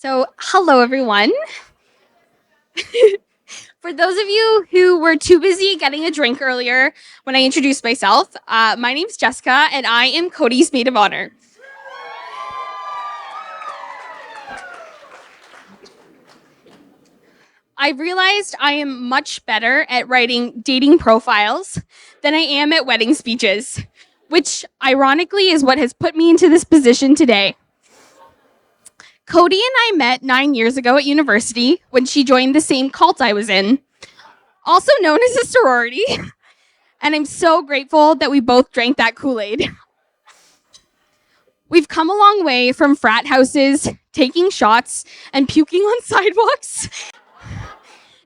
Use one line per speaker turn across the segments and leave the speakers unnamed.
Hello everyone. For those of you who were too busy getting a drink earlier when I introduced myself, my name's Jessica and I am Cody's maid of honor. I've realized I am much better at writing dating profiles than I am at wedding speeches, which ironically is what has put me into this position today. Cody and I met 9 years ago at university when she joined the same cult I was in, also known as a sorority, and I'm so grateful that we both drank that Kool-Aid. We've come a long way from frat houses, taking shots, and puking on sidewalks.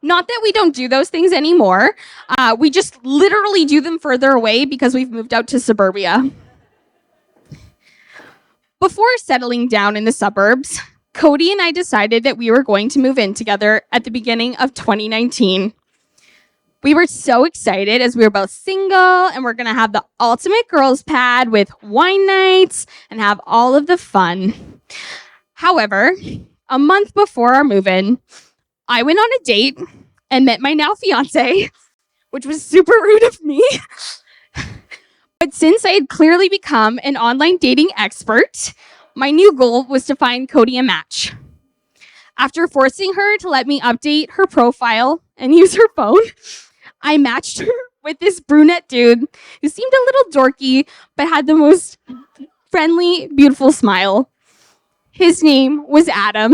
Not that we don't do those things anymore. We just literally do them further away because we've moved out to suburbia. Before settling down in the suburbs, Cody and I decided that we were going to move in together at the beginning of 2019. We were so excited as we were both single and we're going to have the ultimate girls pad with wine nights and have all of the fun. However, a month before our move-in, I went on a date and met my now fiance, which was super rude of me. But since I had clearly become an online dating expert, my new goal was to find Cody a match. After forcing her to let me update her profile and use her phone, I matched her with this brunette dude who seemed a little dorky, but had the most friendly, beautiful smile. His name was Adam.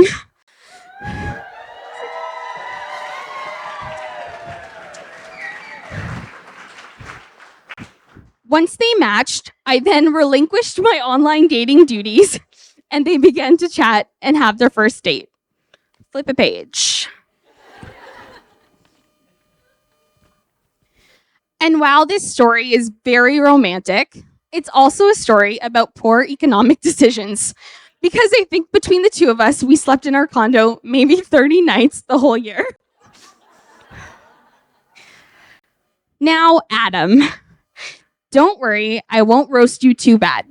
Once they matched, I then relinquished my online dating duties and they began to chat and have their first date. Flip a page. And while this story is very romantic, it's also a story about poor economic decisions. Because I think between the two of us, we slept in our condo maybe 30 nights the whole year. Now, Adam. Don't worry, I won't roast you too bad.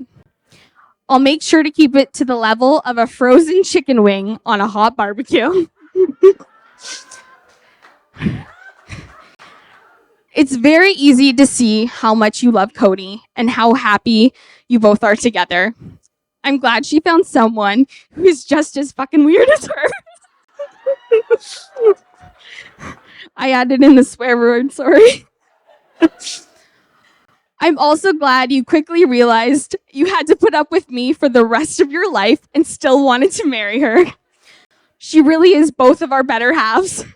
I'll make sure to keep it to the level of a frozen chicken wing on a hot barbecue. It's very easy to see how much you love Cody and how happy you both are together. I'm glad she found someone who is just as fucking weird as her. I added in the swear word, sorry. I'm also glad you quickly realized you had to put up with me for the rest of your life and still wanted to marry her. She really is both of our better halves.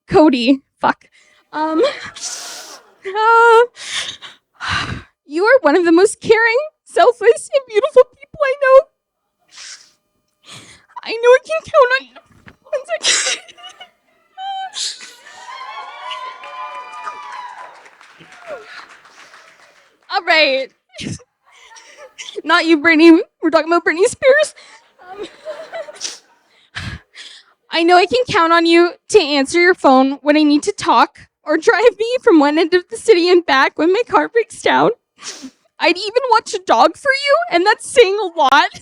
Cody, fuck. You are one of the most caring, selfless, and beautiful people I know. I know I can count on you. One second. All right. Not you, Britney. We're talking about Britney Spears. I know I can count on you to answer your phone when I need to talk or drive me from one end of the city and back when my car breaks down. I'd even watch a dog for you, and that's saying a lot.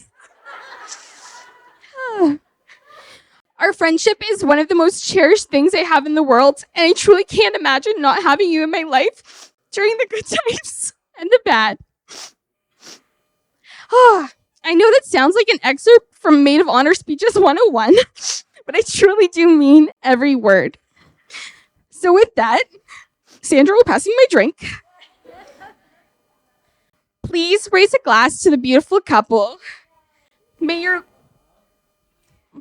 Our friendship is one of the most cherished things I have in the world, and I truly can't imagine not having you in my life during the good times and the bad. I know that sounds like an excerpt from Maid of Honor Speeches 101, but I truly do mean every word. So with that, Sandra will pass me my drink. Please raise a glass to the beautiful couple. May your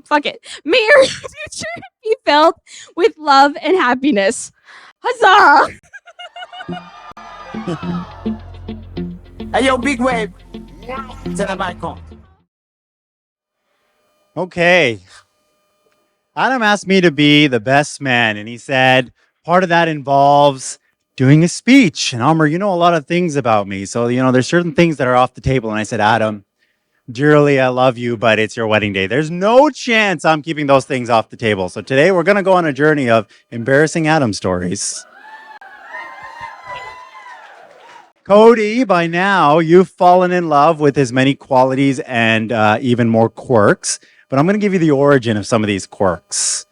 future be filled with love and happiness. Huzzah!
Hey, yo, big wave. To the balcon.
Okay. Adam asked me to be the best man, and he said part of that involves doing a speech. And Amr, you know a lot of things about me. So, there's certain things that are off the table. And I said, Adam, dearly, I love you, but it's your wedding day. There's no chance I'm keeping those things off the table. So today we're going to go on a journey of embarrassing Adam stories. Cody, by now, you've fallen in love with his many qualities and even more quirks. But I'm going to give you the origin of some of these quirks.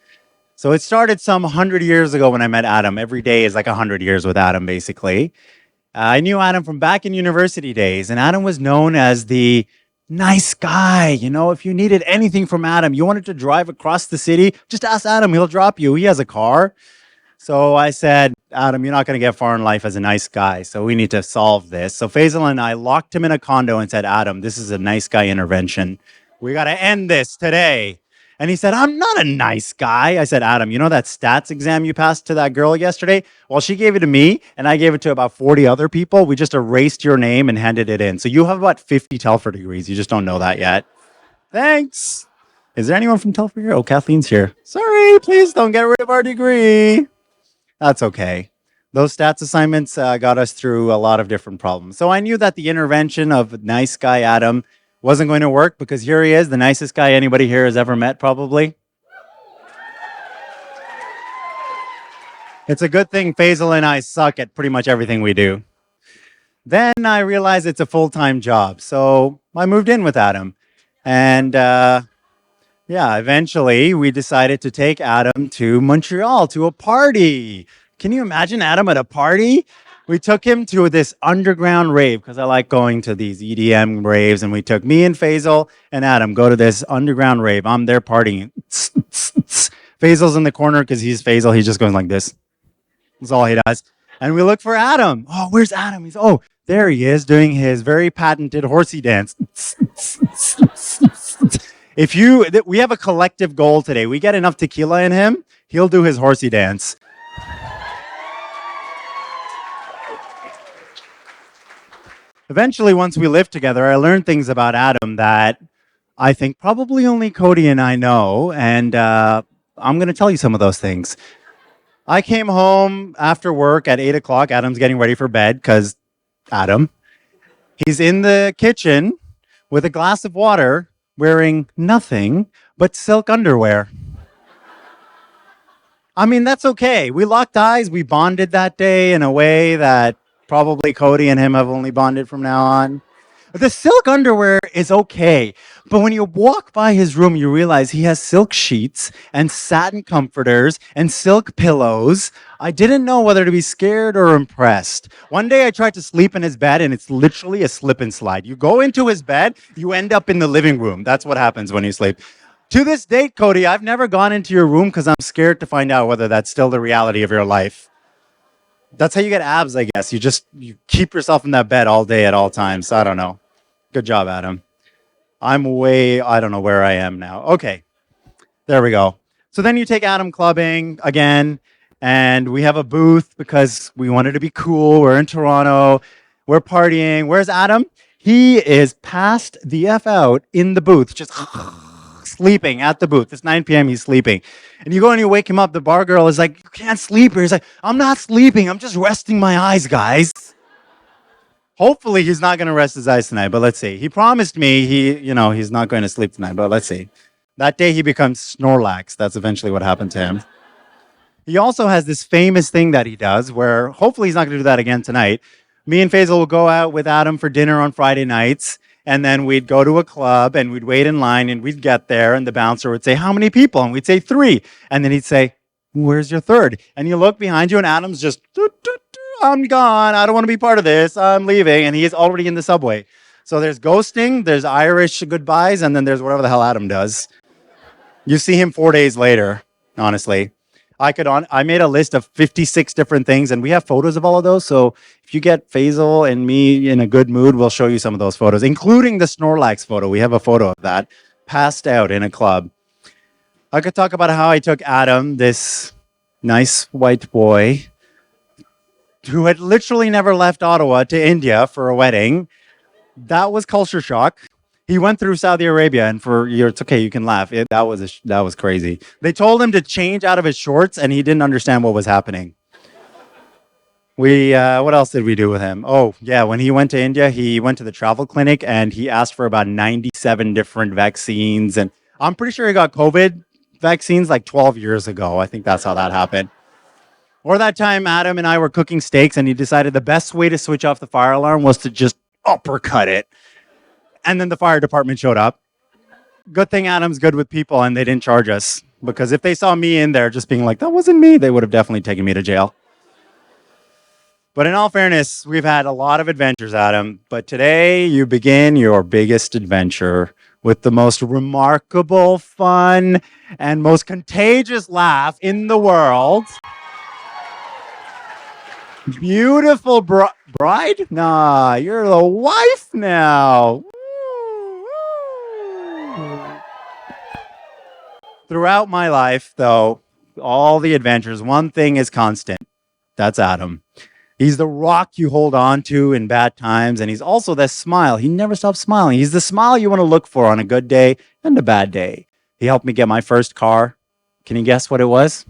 So it started some 100 years ago when I met Adam. Every day is like 100 years with Adam, basically. I knew Adam from back in university days, and Adam was known as the nice guy. You know, if you needed anything from Adam, you wanted to drive across the city, just ask Adam, he'll drop you. He has a car. So I said, Adam, you're not going to get far in life as a nice guy, so we need to solve this. So Faisal and I locked him in a condo and said, Adam, this is a nice guy intervention. We got to end this today. And he said, I'm not a nice guy. I said, Adam, you know that stats exam you passed to that girl yesterday? Well, she gave it to me, and I gave it to about 40 other people. We just erased your name and handed it in. So you have about 50 Telford degrees. You just don't know that yet. Thanks. Is there anyone from Telford here? Oh, Kathleen's here. Sorry, please don't get rid of our degree. That's okay. Those stats assignments got us through a lot of different problems. So I knew that the intervention of nice guy Adam wasn't going to work because here he is, the nicest guy anybody here has ever met, probably. It's a good thing Faisal and I suck at pretty much everything we do. Then I realized it's a full-time job. So I moved in with Adam. And eventually we decided to take Adam to Montreal to a party. Can you imagine Adam at a party? We took him to this underground rave because I like going to these EDM raves. And we took me and Faisal and Adam go to this underground rave. I'm there partying. Faisal's in the corner because he's Faisal. He's just going like this. That's all he does. And we look for Adam. Oh, where's Adam? There he is doing his very patented horsey dance. We have a collective goal today. We get enough tequila in him, he'll do his horsey dance. Eventually, once we lived together, I learned things about Adam that I think probably only Cody and I know, and I'm going to tell you some of those things. I came home after work at 8 o'clock. Adam's getting ready for bed because Adam. He's in the kitchen with a glass of water, wearing nothing but silk underwear. I mean, that's okay. We locked eyes. We bonded that day in a way that probably Cody and him have only bonded from now on. The silk underwear is okay, but when you walk by his room, you realize he has silk sheets and satin comforters and silk pillows. I didn't know whether to be scared or impressed. One day I tried to sleep in his bed, and it's literally a slip and slide. You go into his bed, you end up in the living room. That's what happens when you sleep. To this date, Cody, I've never gone into your room because I'm scared to find out whether that's still the reality of your life. That's how you get abs, I guess. You keep yourself in that bed all day at all times. I don't know. Good job, Adam. I don't know where I am now. Okay, there we go. So then you take Adam clubbing again, and we have a booth because we wanted to be cool. We're in Toronto. We're partying. Where's Adam? He is passed the F out in the booth, just sleeping at the booth. It's 9 p.m. He's sleeping. And you go and you wake him up. The bar girl is like, you can't sleep here. He's like, I'm not sleeping. I'm just resting my eyes, guys. Hopefully he's not going to rest his eyes tonight, but let's see. He promised me he's not going to sleep tonight, but let's see. That day he becomes Snorlax. That's eventually what happened to him. He also has this famous thing that he does where hopefully he's not going to do that again tonight. Me and Faisal will go out with Adam for dinner on Friday nights, and then we'd go to a club and we'd wait in line and we'd get there and the bouncer would say, how many people? And we'd say 3. And then he'd say, where's your third? And you look behind you and Adam's just, I'm gone. I don't want to be part of this. I'm leaving. And he is already in the subway. So there's ghosting, there's Irish goodbyes, and then there's whatever the hell Adam does. You see him 4 days later, honestly. I made a list of 56 different things, and we have photos of all of those. So if you get Faisal and me in a good mood, we'll show you some of those photos, including the Snorlax photo. We have a photo of that, passed out in a club. I could talk about how I took Adam, this nice white boy, who had literally never left Ottawa, to India for a wedding. That was culture shock. He went through Saudi Arabia, and it's okay, you can laugh. That was crazy. They told him to change out of his shorts, and he didn't understand what was happening. What else did we do with him? Oh, yeah, when he went to India, he went to the travel clinic, and he asked for about 97 different vaccines, and I'm pretty sure he got COVID vaccines like 12 years ago. I think that's how that happened. Or that time Adam and I were cooking steaks and he decided the best way to switch off the fire alarm was to just uppercut it. And then the fire department showed up. Good thing Adam's good with people and they didn't charge us. Because if they saw me in there just being like, that wasn't me, they would have definitely taken me to jail. But in all fairness, we've had a lot of adventures, Adam. But today you begin your biggest adventure with the most remarkable, fun, and most contagious laugh in the world. Beautiful bride? Nah, you're the wife now. Throughout my life, though, all the adventures, one thing is constant. That's Adam. He's the rock you hold on to in bad times, and he's also that smile. He never stops smiling. He's the smile you want to look for on a good day and a bad day. He helped me get my first car. Can you guess what it was?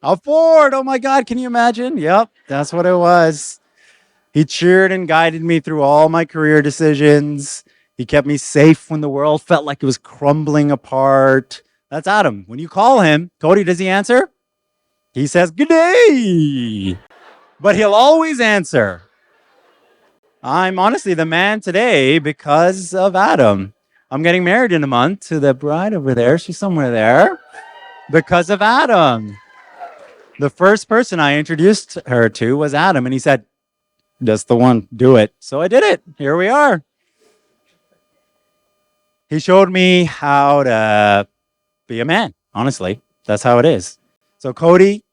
A Ford! Oh my God, can you imagine? Yep, that's what it was. He cheered and guided me through all my career decisions. He kept me safe when the world felt like it was crumbling apart. That's Adam. When you call him, Cody, does he answer? He says, "Good day." But he'll always answer. I'm honestly the man today because of Adam. I'm getting married in a month to the bride over there. She's somewhere there. Because of Adam. The first person I introduced her to was Adam, and he said, "That's the one, do it." So I did it. Here we are. He showed me how to be a man. Honestly, that's how it is. So Cody,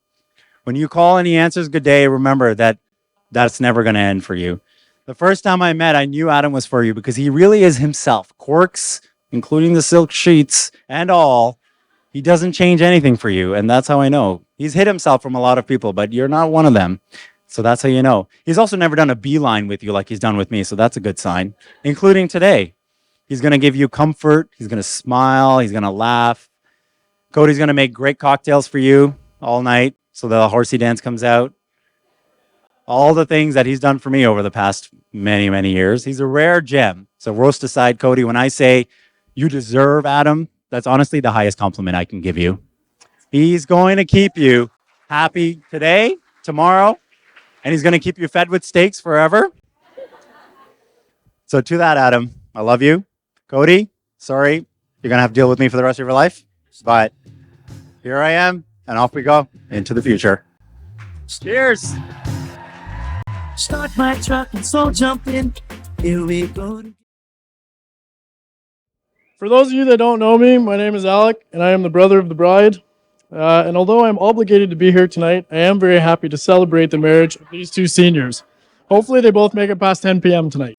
when you call and he answers good day, remember that that's never going to end for you. The first time I met, I knew Adam was for you because he really is himself. Quirks, including the silk sheets and all. He doesn't change anything for you, and that's how I know. He's hid himself from a lot of people, but you're not one of them. So that's how you know. He's also never done a beeline with you like he's done with me, so that's a good sign, including today. He's going to give you comfort. He's going to smile. He's going to laugh. Cody's going to make great cocktails for you all night so the horsey dance comes out. All the things that he's done for me over the past many, many years. He's a rare gem. So roast aside, Cody, when I say you deserve Adam, that's honestly the highest compliment I can give you. He's going to keep you happy today, tomorrow, and he's going to keep you fed with steaks forever. So to that, Adam, I love you. Cody, sorry, you're going to have to deal with me for the rest of your life. But here I am, and off we go into the future. Cheers.
Start my truck and soul jump in. Here we go.
For those of you that don't know me, my name is Alec, and I am the brother of the bride. And although I'm obligated to be here tonight, I am very happy to celebrate the marriage of these two seniors. Hopefully they both make it past 10 p.m. tonight.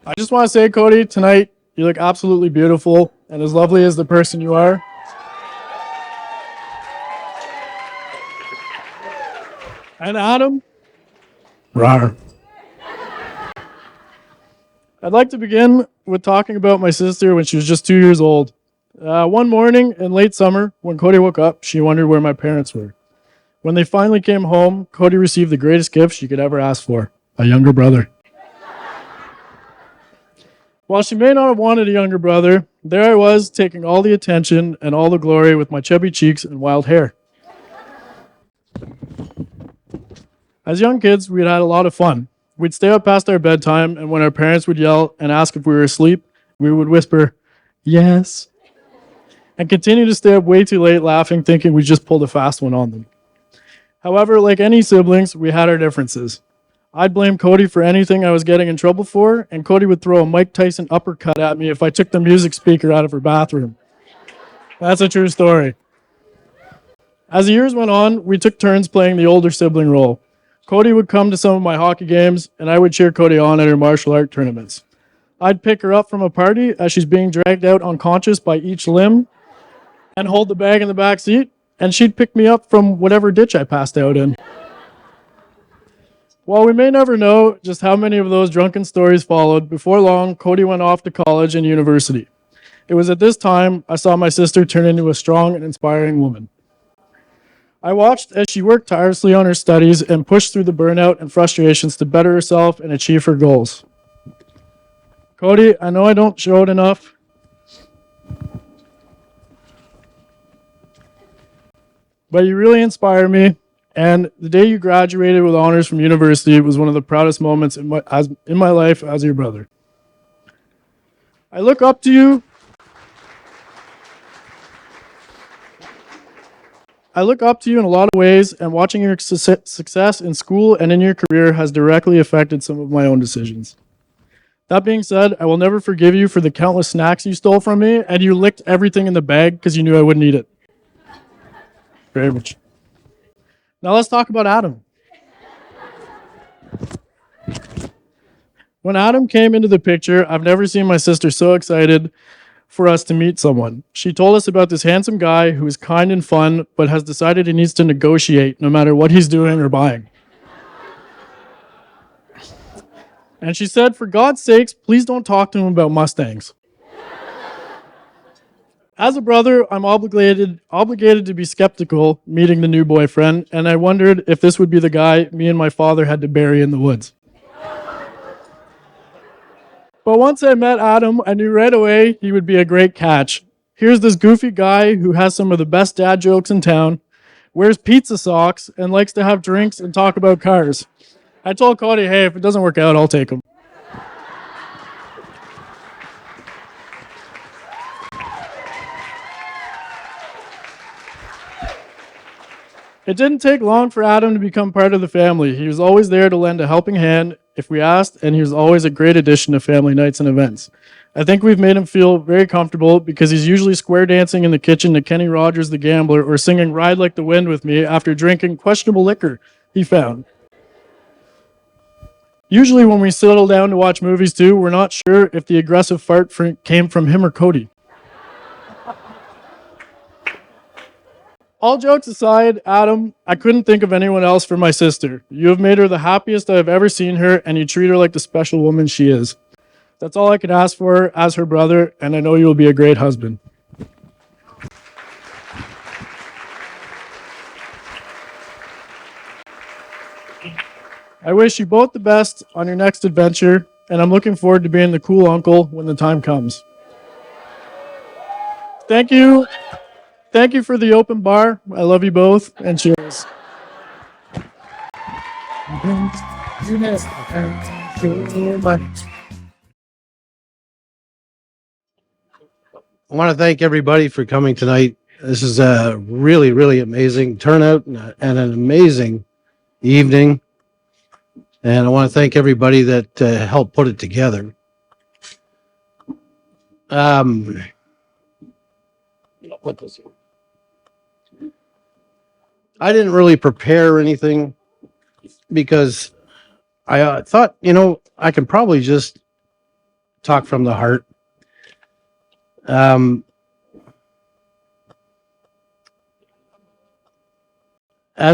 I just want to say, Cody, tonight you look absolutely beautiful and as lovely as the person you are. And Adam, rawr. I'd like to begin with talking about my sister when she was just 2 years old. One morning in late summer, when Cody woke up, she wondered where my parents were. When they finally came home, Cody received the greatest gift she could ever ask for, a younger brother. While she may not have wanted a younger brother, there I was taking all the attention and all the glory with my chubby cheeks and wild hair. As young kids, we'd had a lot of fun. We'd stay up past our bedtime, and when our parents would yell and ask if we were asleep, we would whisper, "Yes," and continue to stay up way too late laughing, thinking we just pulled a fast one on them. However, like any siblings, we had our differences. I'd blame Cody for anything I was getting in trouble for, and Cody would throw a Mike Tyson uppercut at me if I took the music speaker out of her bathroom. That's a true story. As the years went on, we took turns playing the older sibling role. Cody would come to some of my hockey games, and I would cheer Cody on at her martial art tournaments. I'd pick her up from a party as she's being dragged out unconscious by each limb and hold the bag in the back seat, and she'd pick me up from whatever ditch I passed out in. While we may never know just how many of those drunken stories followed, before long, Cody went off to college and university. It was at this time I saw my sister turn into a strong and inspiring woman. I watched as she worked tirelessly on her studies and pushed through the burnout and frustrations to better herself and achieve her goals. Cody, I know I don't show it enough, but you really inspire me. And the day you graduated with honors from university was one of the proudest moments in my life as your brother. I look up to you. I look up to you in a lot of ways, and watching your success in school and in your career has directly affected some of my own decisions. That being said, I will never forgive you for the countless snacks you stole from me, and you licked everything in the bag because you knew I wouldn't eat it. Very much. Now let's talk about Adam. When Adam came into the picture, I've never seen my sister so excited for us to meet someone. She told us about this handsome guy who is kind and fun, but has decided he needs to negotiate no matter what he's doing or buying. And she said, for God's sakes, please don't talk to him about Mustangs. As a brother, I'm obligated to be skeptical meeting the new boyfriend, and I wondered if this would be the guy me and my father had to bury in the woods. But once I met Adam, I knew right away he would be a great catch. Here's this goofy guy who has some of the best dad jokes in town, wears pizza socks, and likes to have drinks and talk about cars. I told Cody, hey, if it doesn't work out, I'll take him. It didn't take long for Adam to become part of the family. He was always there to lend a helping hand if we asked, and he was always a great addition to family nights and events. I think we've made him feel very comfortable because he's usually square dancing in the kitchen to Kenny Rogers the Gambler or singing Ride Like the Wind with me after drinking questionable liquor he found. Usually when we settle down to watch movies too, we're not sure if the aggressive fart came from him or Cody. All jokes aside, Adam, I couldn't think of anyone else for my sister. You have made her the happiest I have ever seen her, and you treat her like the special woman she is. That's all I could ask for her as her brother, and I know you will be a great husband. I wish you both the best on your next adventure, and I'm looking forward to being the cool uncle when the time comes. Thank you. Thank you for the open bar. I love you both, and cheers.
I want to thank everybody for coming tonight. This is a really, really amazing turnout and an amazing evening. And I want to thank everybody that helped put it together. I'll put this here. I didn't really prepare anything because I thought, I can probably just talk from the heart. As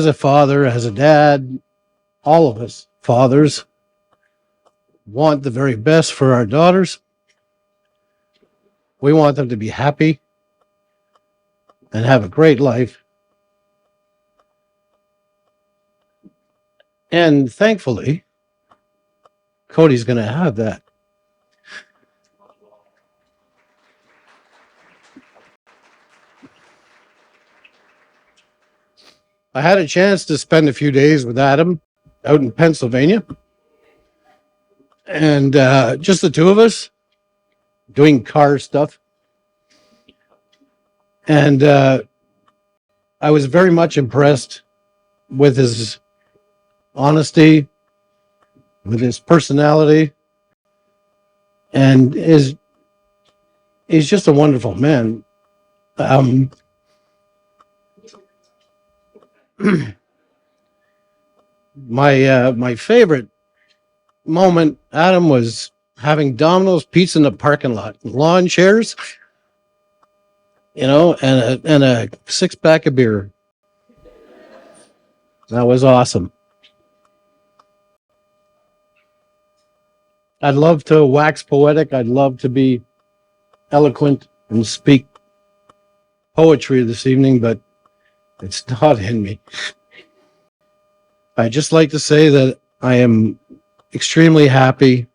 a father, as a dad, all of us fathers want the very best for our daughters. We want them to be happy and have a great life. And thankfully, Cody's going to have that. I had a chance to spend a few days with Adam out in Pennsylvania. And just the two of us doing car stuff. And I was very much impressed with his honesty, with his personality, and he's just a wonderful man. My favorite moment, Adam, was having Domino's pizza in the parking lot, lawn chairs, and a 6-pack of beer. That was awesome. I'd love to wax poetic. I'd love to be eloquent and speak poetry this evening, but it's not in me. I'd just like to say that I am extremely happy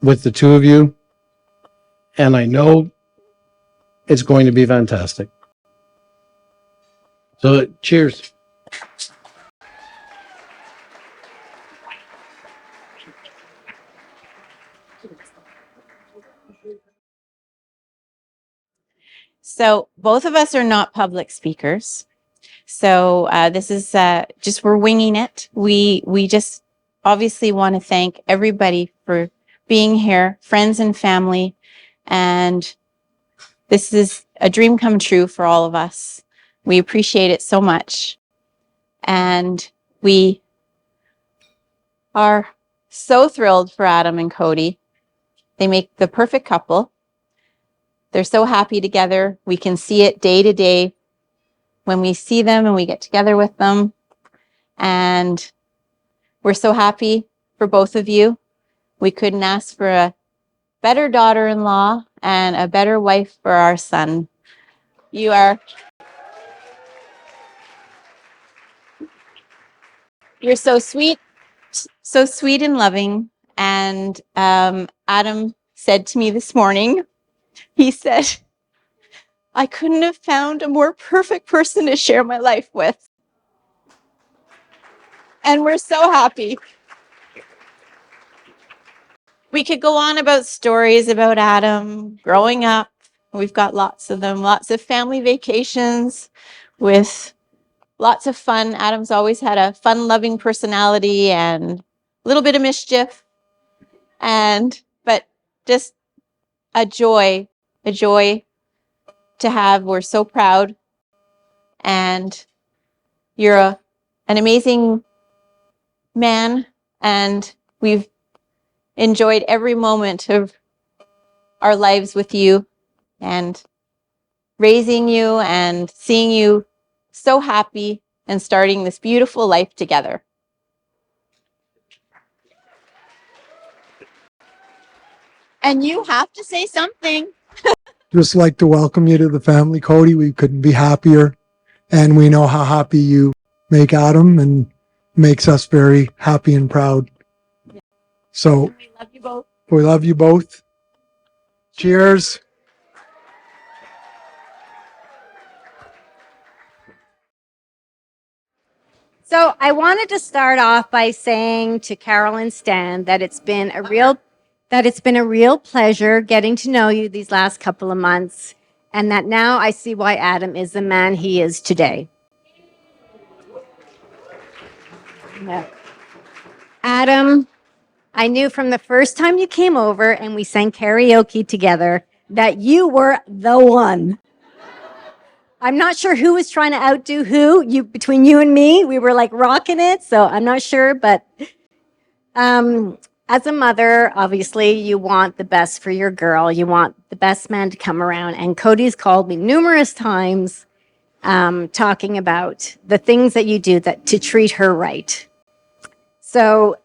with the two of you, and I know it's going to be fantastic. So cheers.
So both of us are not public speakers. So this is just, we're winging it. We just obviously want to thank everybody for being here, friends and family. And this is a dream come true for all of us. We appreciate it so much. And we are so thrilled for Adam and Cody. They make the perfect couple. They're so happy together. We can see it day to day when we see them and we get together with them. And we're so happy for both of you. We couldn't ask for a better daughter-in-law and a better wife for our son. You're so sweet and loving. And Adam said to me this morning, he said, I couldn't have found a more perfect person to share my life with. And we're so happy. We could go on about stories about Adam growing up. We've got lots of them, lots of family vacations with lots of fun. Adam's always had a fun-loving personality and a little bit of mischief, but just a joy to have. We're so proud, and you're an amazing man, and we've enjoyed every moment of our lives with you and raising you and seeing you so happy and starting this beautiful life together. And you have to say something.
Just like to welcome you to the family, Cody. We couldn't be happier. And we know how happy you make Adam and makes us very happy and proud. So
We love you both.
we love you both. Cheers.
So I wanted to start off by saying to Carol and Stan that it's been a real pleasure getting to know you these last couple of months, and that now I see why Adam is the man he is today. Yeah. Adam, I knew from the first time you came over and we sang karaoke together that you were the one. I'm not sure who was trying to outdo who. Between you and me, we were like rocking it. So I'm not sure, but as a mother, obviously you want the best for your girl. You want the best man to come around. And Cody's called me numerous times, talking about the things that you do to treat her right. So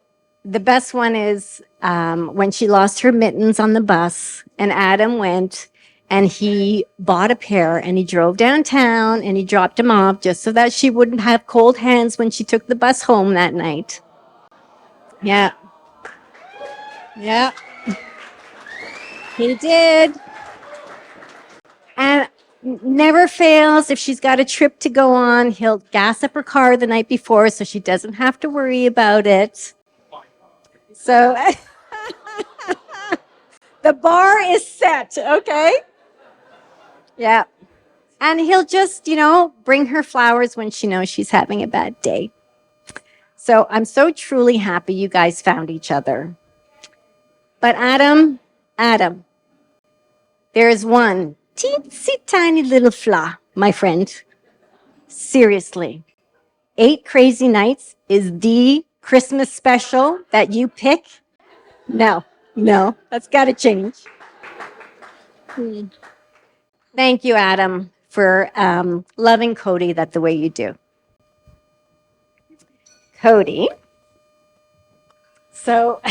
the best one is when she lost her mittens on the bus, and Adam went and he bought a pair and he drove downtown and he dropped them off just so that she wouldn't have cold hands when she took the bus home that night. Yeah. Yeah. He did. And never fails, if she's got a trip to go on, he'll gas up her car the night before so she doesn't have to worry about it. So the bar is set, okay? Yeah. And he'll just, bring her flowers when she knows she's having a bad day. So I'm so truly happy you guys found each other. But Adam, there is one teensy tiny little flaw, my friend. Seriously. 8 Crazy Nights is the Christmas special that you pick? No, that's got to change. Thank you, Adam, for loving Cody the way you do. Cody. So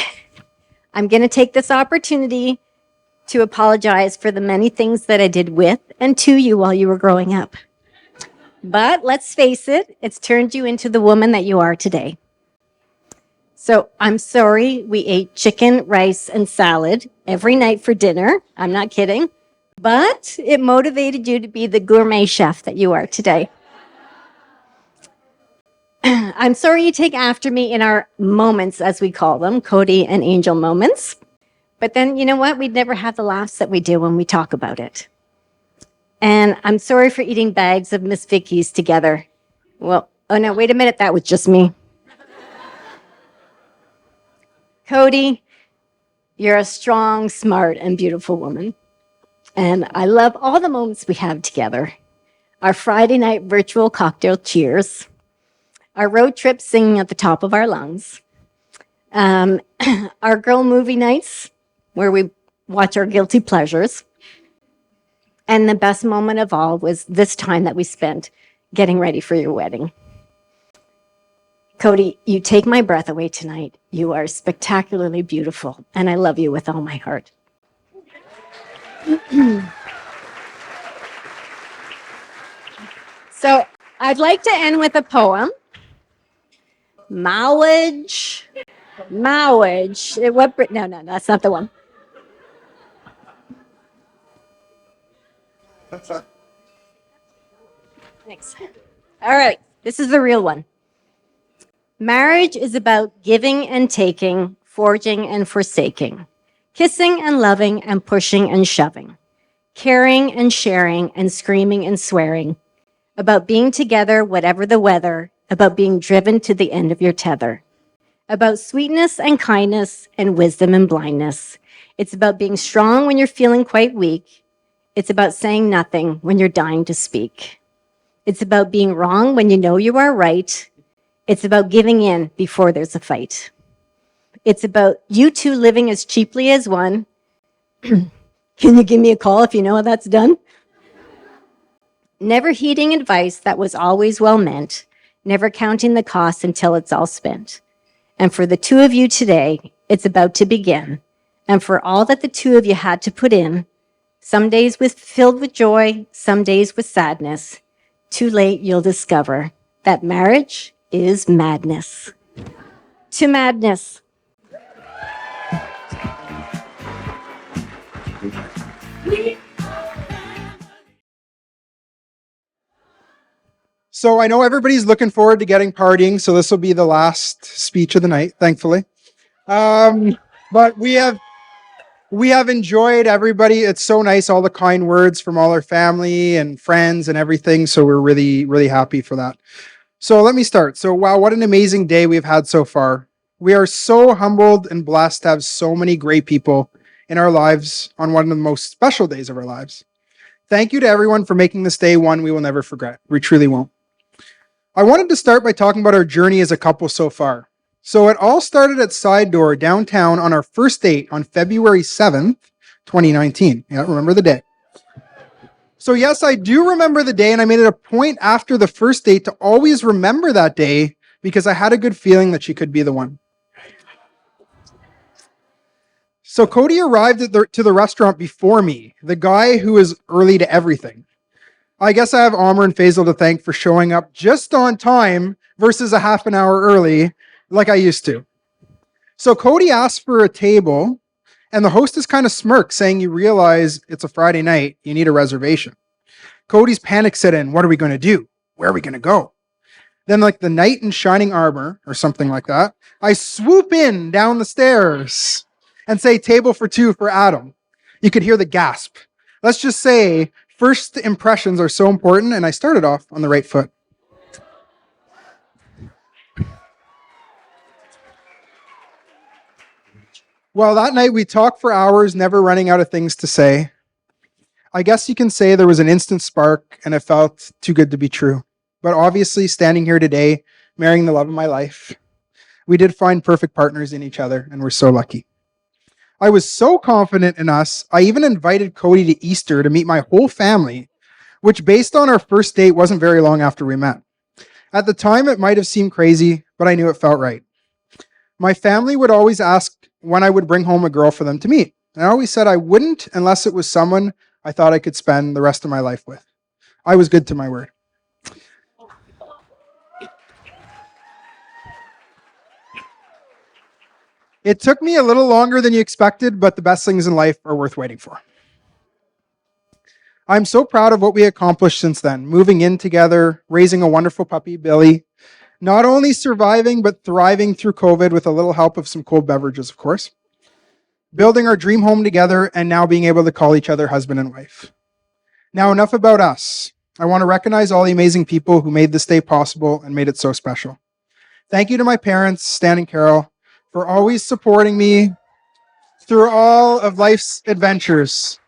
I'm going to take this opportunity to apologize for the many things that I did with and to you while you were growing up. But let's face it, it's turned you into the woman that you are today. So I'm sorry we ate chicken, rice, and salad every night for dinner. I'm not kidding. But it motivated you to be the gourmet chef that you are today. I'm sorry you take after me in our moments, as we call them, Cody and Angel moments. But then, you know what? We'd never have the laughs that we do when we talk about it. And I'm sorry for eating bags of Miss Vicky's together. Well, oh no, wait a minute. That was just me. Cody, you're a strong, smart, and beautiful woman. And I love all the moments we have together. Our Friday night virtual cocktail cheers, our road trip singing at the top of our lungs, our girl movie nights where we watch our guilty pleasures. And the best moment of all was this time that we spent getting ready for your wedding. Cody, you take my breath away tonight. You are spectacularly beautiful, and I love you with all my heart. So I'd like to end with a poem. Marriage. No, that's not the one. Thanks. All right, this is the real one. Marriage is about giving and taking, forging and forsaking, kissing and loving and pushing and shoving, caring and sharing and screaming and swearing, about being together whatever the weather, about being driven to the end of your tether, about sweetness and kindness and wisdom and blindness. It's about being strong when you're feeling quite weak. It's about saying nothing when you're dying to speak. It's about being wrong when you know you are right. It's about giving in before there's a fight. It's about you two living as cheaply as one. Can you give me a call if you know how that's done? Never heeding advice that was always well meant, never counting the cost until it's all spent. And for the two of you today, it's about to begin. And for all that the two of you had to put in, some days filled with joy, some days with sadness, too late you'll discover that marriage is madness. To madness.
So I know everybody's looking forward to getting partying, so this will be the last speech of the night, thankfully. But we have enjoyed everybody. It's so nice, all the kind words from all our family and friends and everything. So we're really, really happy for that. So let me start. So wow, what an amazing day we've had so far. We are so humbled and blessed to have so many great people in our lives on one of the most special days of our lives. Thank you to everyone for making this day one we will never forget. We truly won't. I wanted to start by talking about our journey as a couple so far. So it all started at Side Door downtown on our first date on February 7th, 2019. Yeah, remember the day. So yes, I do remember the day, and I made it a point after the first date to always remember that day because I had a good feeling that she could be the one. So Cody arrived to the restaurant before me, the guy who is early to everything. I guess I have Amr and Faisal to thank for showing up just on time versus a half an hour early like I used to. So Cody asked for a table, and the hostess kind of smirked, saying, "You realize it's a Friday night, you need a reservation." Cody's panic set in. What are we going to do? Where are we going to go? Then like the knight in shining armor or something like that, I swoop in down the stairs and say, "Table for two for Adam." You could hear the gasp. Let's just say first impressions are so important, and I started off on the right foot. Well, that night we talked for hours, never running out of things to say. I guess you can say there was an instant spark, and it felt too good to be true. But obviously, standing here today, marrying the love of my life, we did find perfect partners in each other, and we're so lucky. I was so confident in us, I even invited Cody to Easter to meet my whole family, which based on our first date wasn't very long after we met. At the time, it might have seemed crazy, but I knew it felt right. My family would always ask when I would bring home a girl for them to meet. And I always said I wouldn't unless it was someone I thought I could spend the rest of my life with. I was good to my word. It took me a little longer than you expected, but the best things in life are worth waiting for. I'm so proud of what we accomplished since then, moving in together, raising a wonderful puppy, Billy, Not only surviving, but thriving through COVID with a little help of some cold beverages, of course. Building our dream home together and now being able to call each other husband and wife. Now, enough about us. I want to recognize all the amazing people who made this day possible and made it so special. Thank you to my parents, Stan and Carol, for always supporting me through all of life's adventures.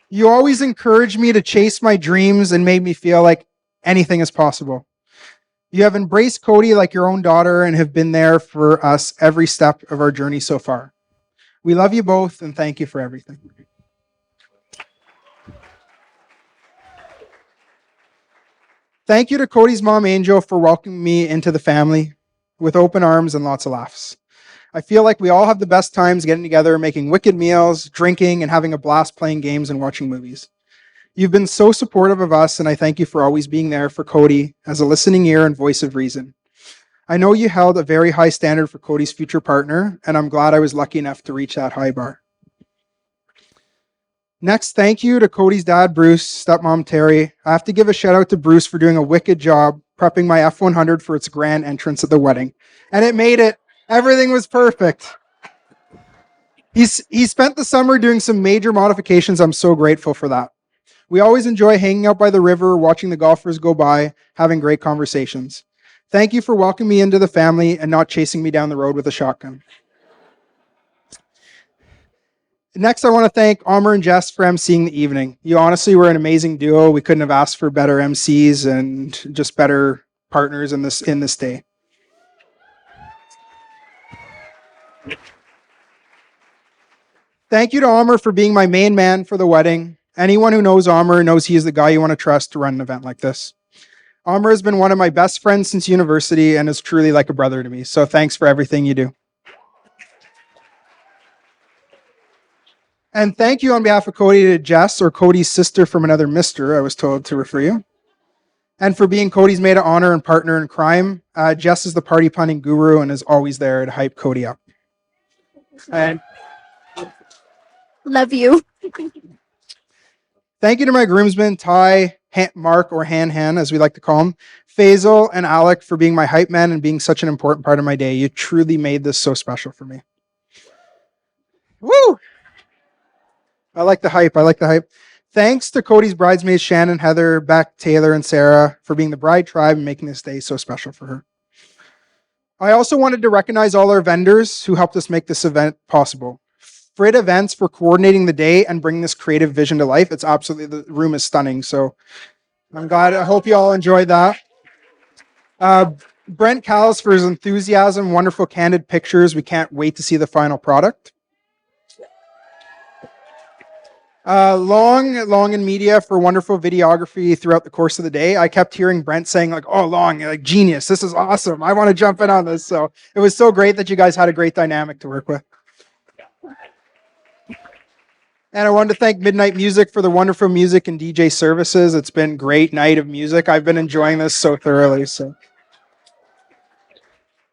You always encouraged me to chase my dreams and made me feel like anything is possible. You have embraced Cody like your own daughter and have been there for us every step of our journey so far. We love you both and thank you for everything. Thank you to Cody's mom, Angel, for welcoming me into the family with open arms and lots of laughs. I feel like we all have the best times getting together, making wicked meals, drinking, and having a blast playing games and watching movies. You've been so supportive of us, and I thank you for always being there for Cody as a listening ear and voice of reason. I know you held a very high standard for Cody's future partner, and I'm glad I was lucky enough to reach that high bar. Next, thank you to Cody's dad, Bruce, stepmom, Terry. I have to give a shout out to Bruce for doing a wicked job prepping my F100 for its grand entrance at the wedding. And it made it. Everything was perfect. He spent the summer doing some major modifications. I'm so grateful for that. We always enjoy hanging out by the river, watching the golfers go by, having great conversations. Thank you for welcoming me into the family and not chasing me down the road with a shotgun. Next, I want to thank Amr and Jess for emceeing the evening. You honestly were an amazing duo. We couldn't have asked for better MCs and just better partners in this day. Thank you to Amr for being my main man for the wedding. Anyone who knows Amr knows he is the guy you want to trust to run an event like this. Amr has been one of my best friends since university and is truly like a brother to me. So thanks for everything you do. And thank you on behalf of Cody to Jess, or Cody's sister from another mister, I was told to refer you. And for being Cody's maid of honor and partner in crime. Jess is the party punning guru and is always there to hype Cody up. And
Love you.
thank you to my groomsmen, Ty, Mark, or Han, as we like to call him, Faisal, and Alec for being my hype man and being such an important part of my day. You truly made this so special for me. Woo! I like the hype. Thanks to Cody's bridesmaids, Shannon, Heather, Beck, Taylor, and Sarah for being the bride tribe and making this day so special for her. I also wanted to recognize all our vendors who helped us make this event possible. Frit Events for coordinating the day and bringing this creative vision to life. It's absolutely, the room is stunning. So I'm glad. I hope you all enjoyed that. Brent Callis for his enthusiasm, wonderful candid pictures. We can't wait to see the final product. LongNMedia for wonderful videography throughout the course of the day. I kept hearing Brent saying like, "Oh, Long, like genius. This is awesome. I want to jump in on this." So it was so great that you guys had a great dynamic to work with. And I wanted to thank Midnight Music for the wonderful music and DJ services. It's been a great night of music. I've been enjoying this so thoroughly.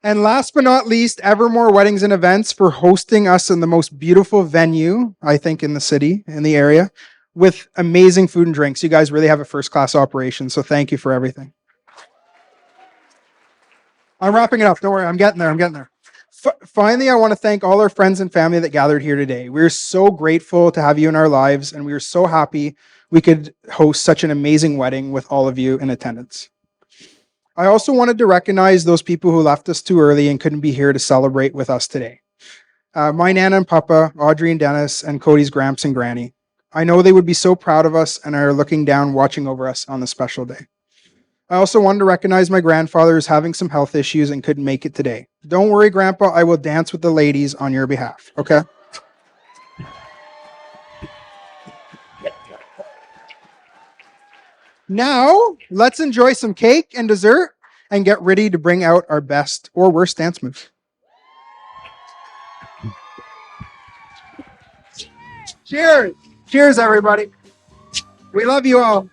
And last but not least, Evermore Weddings and Events for hosting us in the most beautiful venue, I think, in the city, in the area, with amazing food and drinks. You guys really have a first-class operation, so thank you for everything. I'm wrapping it up. Don't worry, I'm getting there. Finally, I want to thank all our friends and family that gathered here today. We're so grateful to have you in our lives, and we are so happy we could host such an amazing wedding with all of you in attendance. I also wanted to recognize those people who left us too early and couldn't be here to celebrate with us today. My Nana and Papa, Audrey and Dennis, and Cody's Gramps and Granny. I know they would be so proud of us and are looking down, watching over us on this special day. I also wanted to recognize my grandfather who's having some health issues and couldn't make it today. Don't worry, Grandpa, I will dance with the ladies on your behalf, okay? Now, let's enjoy some cake and dessert and get ready to bring out our best or worst dance moves. Cheers! Cheers, everybody. We love you all.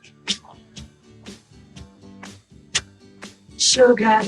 Sugar.